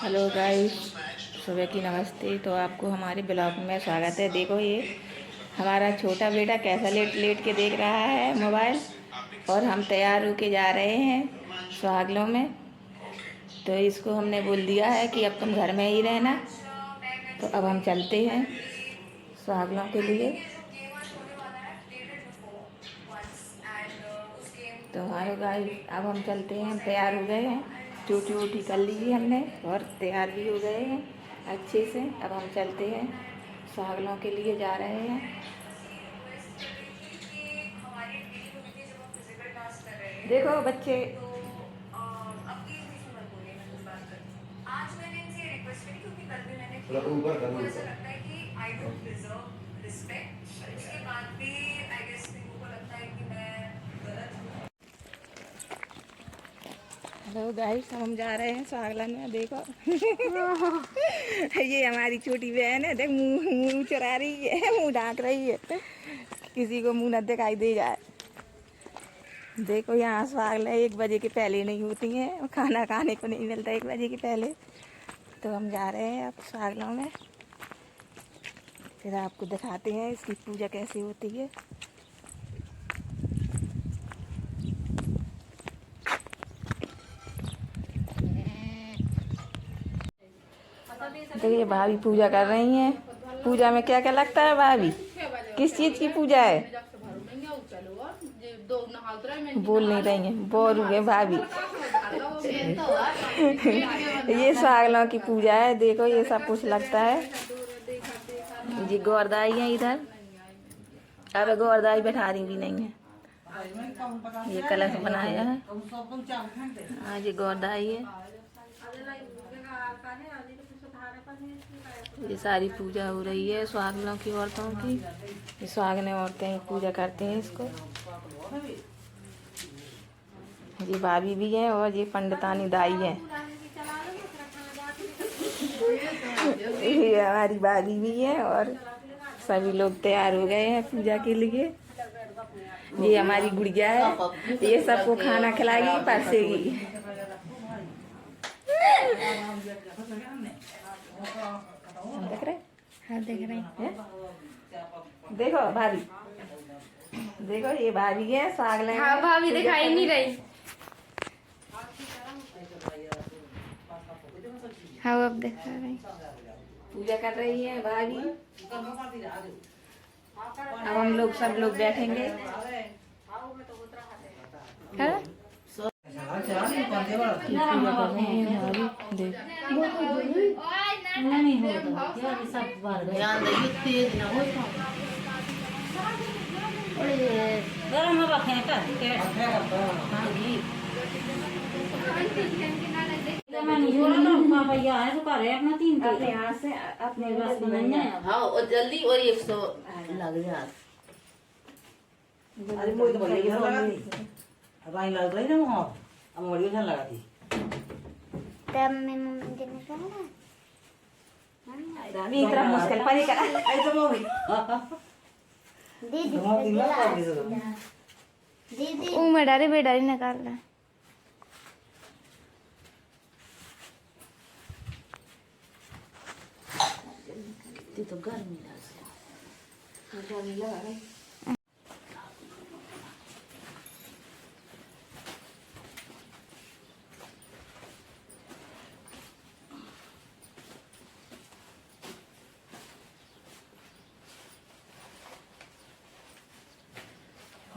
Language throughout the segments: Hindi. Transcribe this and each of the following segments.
हेलो गाइस, सुबह की नमस्ते। तो आपको हमारे ब्लॉग में स्वागत है। देखो ये हमारा छोटा बेटा कैसा लेट लेट के देख रहा है मोबाइल, और हम तैयार होके जा रहे हैं सुहागलों में। तो इसको हमने बोल दिया है कि अब तुम घर में ही रहना। तो अब हम चलते हैं सुहागलों के लिए। तो हारो गाइस, अब हम चलते हैं। हम तैयार हो गए हैं, चोटी वोटी कर ली हमने और तैयार भी हो गए हैं अच्छे से। अब हम चलते हैं सुहागलों के लिए, जा रहे हैं। देखो बच्चे, थोड़ा ऊपर कर लो। हेलो गाइस, हम जा रहे हैं सुहागलन में। देखो ये हमारी छोटी बहन है। देख मुंह मुंह चुरा रही है, मुंह ढांक रही है, किसी को मुंह न दिखाई दे जाए। देखो यहाँ सुहागल 1 बजे के पहले नहीं होती हैं, खाना खाने को नहीं मिलता 1 बजे के पहले। तो हम जा रहे हैं अब सुहागलों में, फिर आपको दिखाते हैं इसकी पूजा कैसे होती है। तो ये भाभी पूजा कर रही हैं। पूजा में क्या क्या लगता है भाभी? किस चीज़ की पूजा है? बोल नहीं रही हैं, बोल रही है भाभी। ये सुहागलों की पूजा है। देखो ये सब कुछ लगता है। जी गोरदाई है इधर। अब गोरदाई बैठा रही भी नहीं है। ये कलश बनाया है। हाँ जी गोरदाई है। ये सारी पूजा हो रही है सुहागनों की, औरतों की। ये सुहागने औरतें ही पूजा करती हैं इसको। ये भाभी भी हैं और ये पंडितानी दाई हैं। ये हमारी भाभी भी है और सभी लोग तैयार हो गए हैं पूजा के लिए। ये हमारी गुड़िया है, ये सबको खाना खिलाएगी, परसेगी। देख रहे? हाँ देख रहे हैं। देखो भाभी, देखो ये भाभी है सुहागले। हाँ भाभी दिखाई नहीं रही। हाँ अब दिखा रही। पूजा कर रही है भाभी। अब हम लोग सब लोग बैठेंगे। है? पूजा कर रही है भाभी। देख अपने यहाँ से अपने बस बनाइए। हाँ और जल्दी और 100 लग जा। अरे मुझे तो बढ़िया लगा थी। अब आई लग रही ना वहाँ, अब बढ़िया लगा थी। तब मैं मम्मी के निकाला। रानी इतना मुश्किल पर ही करा। ऐसा हो गई। दीदी दीदी वो मैं डारे बेडारी निकाल रहा। तो गर्मी लगा रही।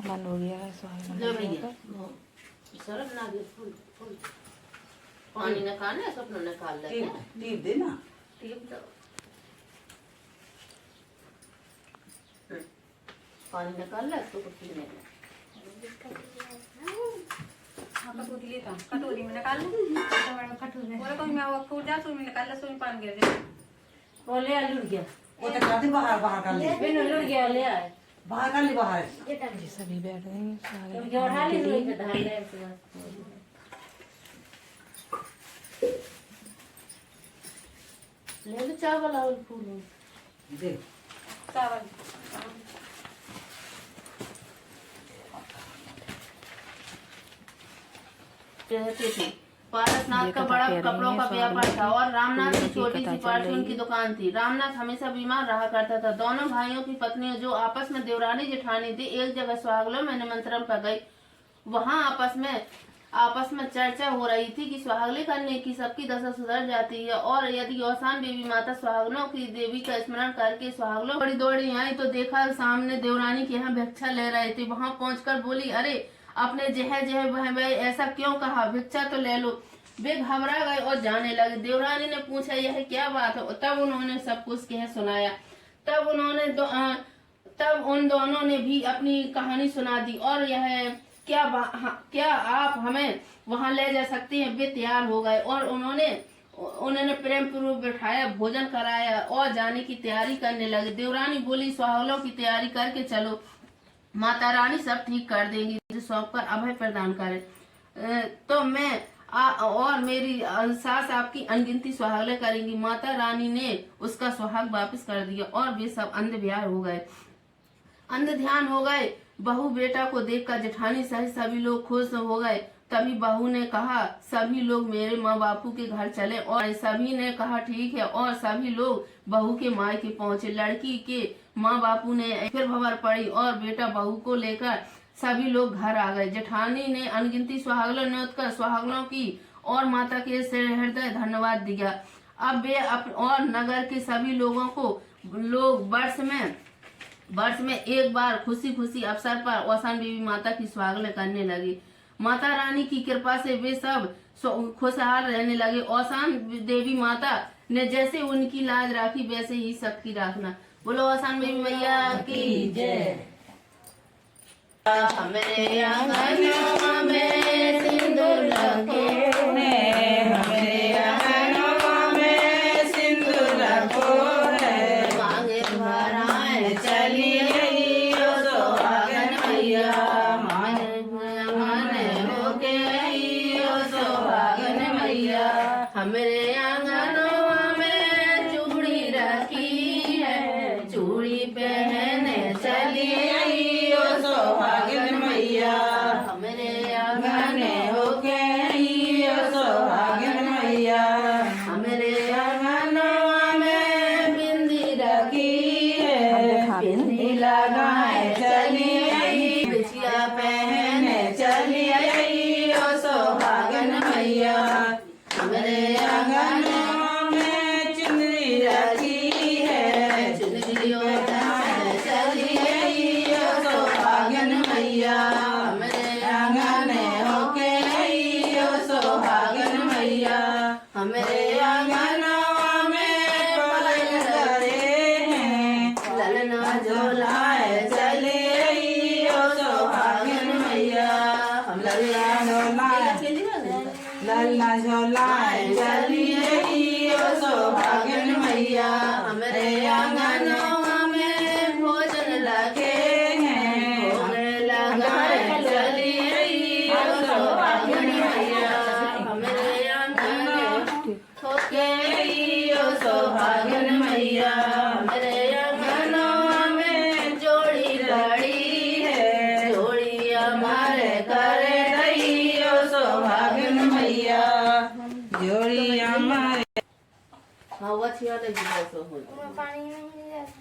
मन हो गया है सरफ ना दे फुल फुल पानी निकालना है, सब निकाल लेते हैं। टीप दे ना। टीप दो, पानी निकाल ले तो कुछ पीने का। कटोरी में निकाल बोले कोई मैं वो फूट जा तो मैं निकाल ले, सुई पान गिर जाए। वो ले आ लुट गया, वो तो कहती बाहर बाहर कर ले। बिन लुट गया ले आए। बाहर कर ले बाहर। ये सभी बैठ रहे हैं सारे। तुम क्यों उठा ले लोग ढाल ले ऐसे बस। ले लो चावल और फूल देख चावल कहते थे पारसनाथ ये का कथा बड़ा कह रही कपड़ों है का स्वागत व्यापार था और रामनाथ की की छोटी कथा सी चल परचून रही की है। दुकान थी। रामनाथ हमेशा बीमार रहा करता था। दोनों भाइयों की पत्नियां जो आपस में देवरानी जेठानी थी एक जगह सुहागलों में निमंत्रण पर गई। वहां आपस में चर्चा हो रही थी कि सुहागले करने की सबकी दशा सुधर जाती है और यदि औसान देवी माता सुहागनों की देवी का स्मरण करके सुहागलों बड़ी दौड़ी आई तो देखा सामने देवरानी के यहाँ भिक्षा ले रहे थे। वहां पहुंचकर बोली, अरे अपने जह वह ऐसा क्यों कहा, भिक्षा तो ले लो। वे घबरा गए और जाने लगे। देवरानी ने पूछा, यह क्या बात है? तब उन्होंने सब कुछ कह सुनाया। तब उन दोनों ने भी अपनी कहानी सुना दी और यह क्या आप हमें वहां ले जा सकते हैं? वे तैयार हो गए और उन्होंने प्रेम पूर्वक बैठाया, भोजन कराया और जाने की तैयारी करने लगे। देवरानी बोली, सुहागलों की तैयारी करके चलो, माता रानी सब ठीक कर देंगी। सौंप कर अभय प्रदान करे तो मैं और मेरी सास आपकी अनगिनती सुहागले करेंगी। माता रानी ने उसका सुहाग वापस कर दिया और वे सब अंध ध्यान हो गए। बहू बेटा को देखकर जेठानी सहित सभी लोग खुश हो गए। तभी बहू ने कहा, सभी लोग मेरे माँ बापू के घर चले और सभी ने कहा ठीक है और सभी लोग बहू के मायके पहुंचे। लड़की के माँ बापू ने फिर खबर पड़ी और बेटा बहू को लेकर सभी लोग घर आ गए। जेठानी ने अनगिनती सुहागलों न्योत कर सुहागलों की और माता के हृदय धन्यवाद दिया। अब वे और नगर के सभी लोग वर्ष में एक बार खुशी अवसर पर औसान देवी माता की सुहागले करने लगी। माता रानी की कृपा से वे सब खुशहाल रहने लगे। औसान देवी माता ने जैसे उनकी लाज राखी वैसे ही सबकी रखना। बोलो औसान देवी मैया की जय। हमरे आंगनवा में सिंदूर रखे, हमरे आंगनवा में सिंदूर रखो है, मांगे भराए चली आई ओ सुहागन मैया, मांगे होके आई ओ सुहागन मैया। हमरे आंगनवा में चूड़ी रखी है, चूड़ी पहने चली आई ओ सुहागन मैया। हमरे आंगन होके आई ओ सुहागन मैया। हमरे आंगनवा में बिंदी रखी है, बिंदी लगाए चली आई, बिछिया पहने चली आई ओ सुहागन मैया। हमरे आंगनवा में चुनरी रखी है, चुनरी ओढ़ाए चली आई ओ सुहागन मैया। हमरे आंगन होके आई ओ सुहागन मैया। हमरे आंगनवा में पलंग धरे हैं, ललना झोलाए चली आई ओ सुहागन मैया। ललना झोलाए चली आई ओ सुहागन मैया। हमरे आंगनवा में भोजन लगे हैं, भोजन लगाए चली आई ओ सुहागन मैया। हमरे आंगन होके आई ओ सुहागन मैया। हमरे आंगनवा में जोड़ी लड़ी है, जोड़ी हमारे करे दई ओ सुहागन मैया, जोड़ी हमारे। हाँ वो अच्छी वाली जी हो पानी में नहीं जाता।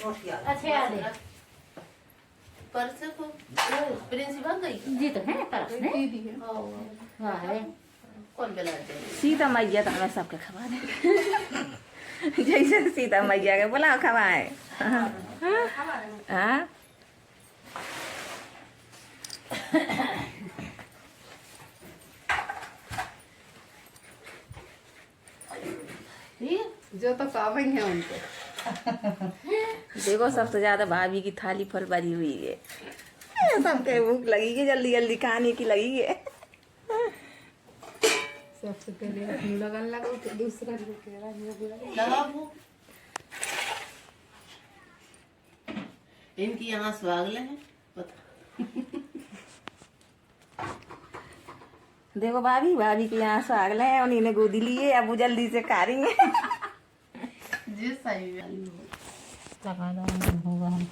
नोटिया अच्छे आ गए पर्स को प्रिंसिपल गई जी तो है परस ने हाँ है कौन बेला दे सीता मैया तो हमें सबके खबा दे जैसे सीता मैया के बोला खवाए। हाँ जो तो पावेंगे उनको। देखो सबसे ज्यादा भाभी की थाली फल भरी हुई है। सबके भूख लगी है, जल्दी जल्दी खाने की लगी है। सबसे पहले अपनी लगन लगाओ फिर दूसरा लगा वो इनकी यहाँ स्वागले है पता। देखो भाभी के यहाँ स्वागले है, उन्हीं ने गोदी ली है, अब वो जल्दी से खा रही है। जी सही लगा दो होगा हम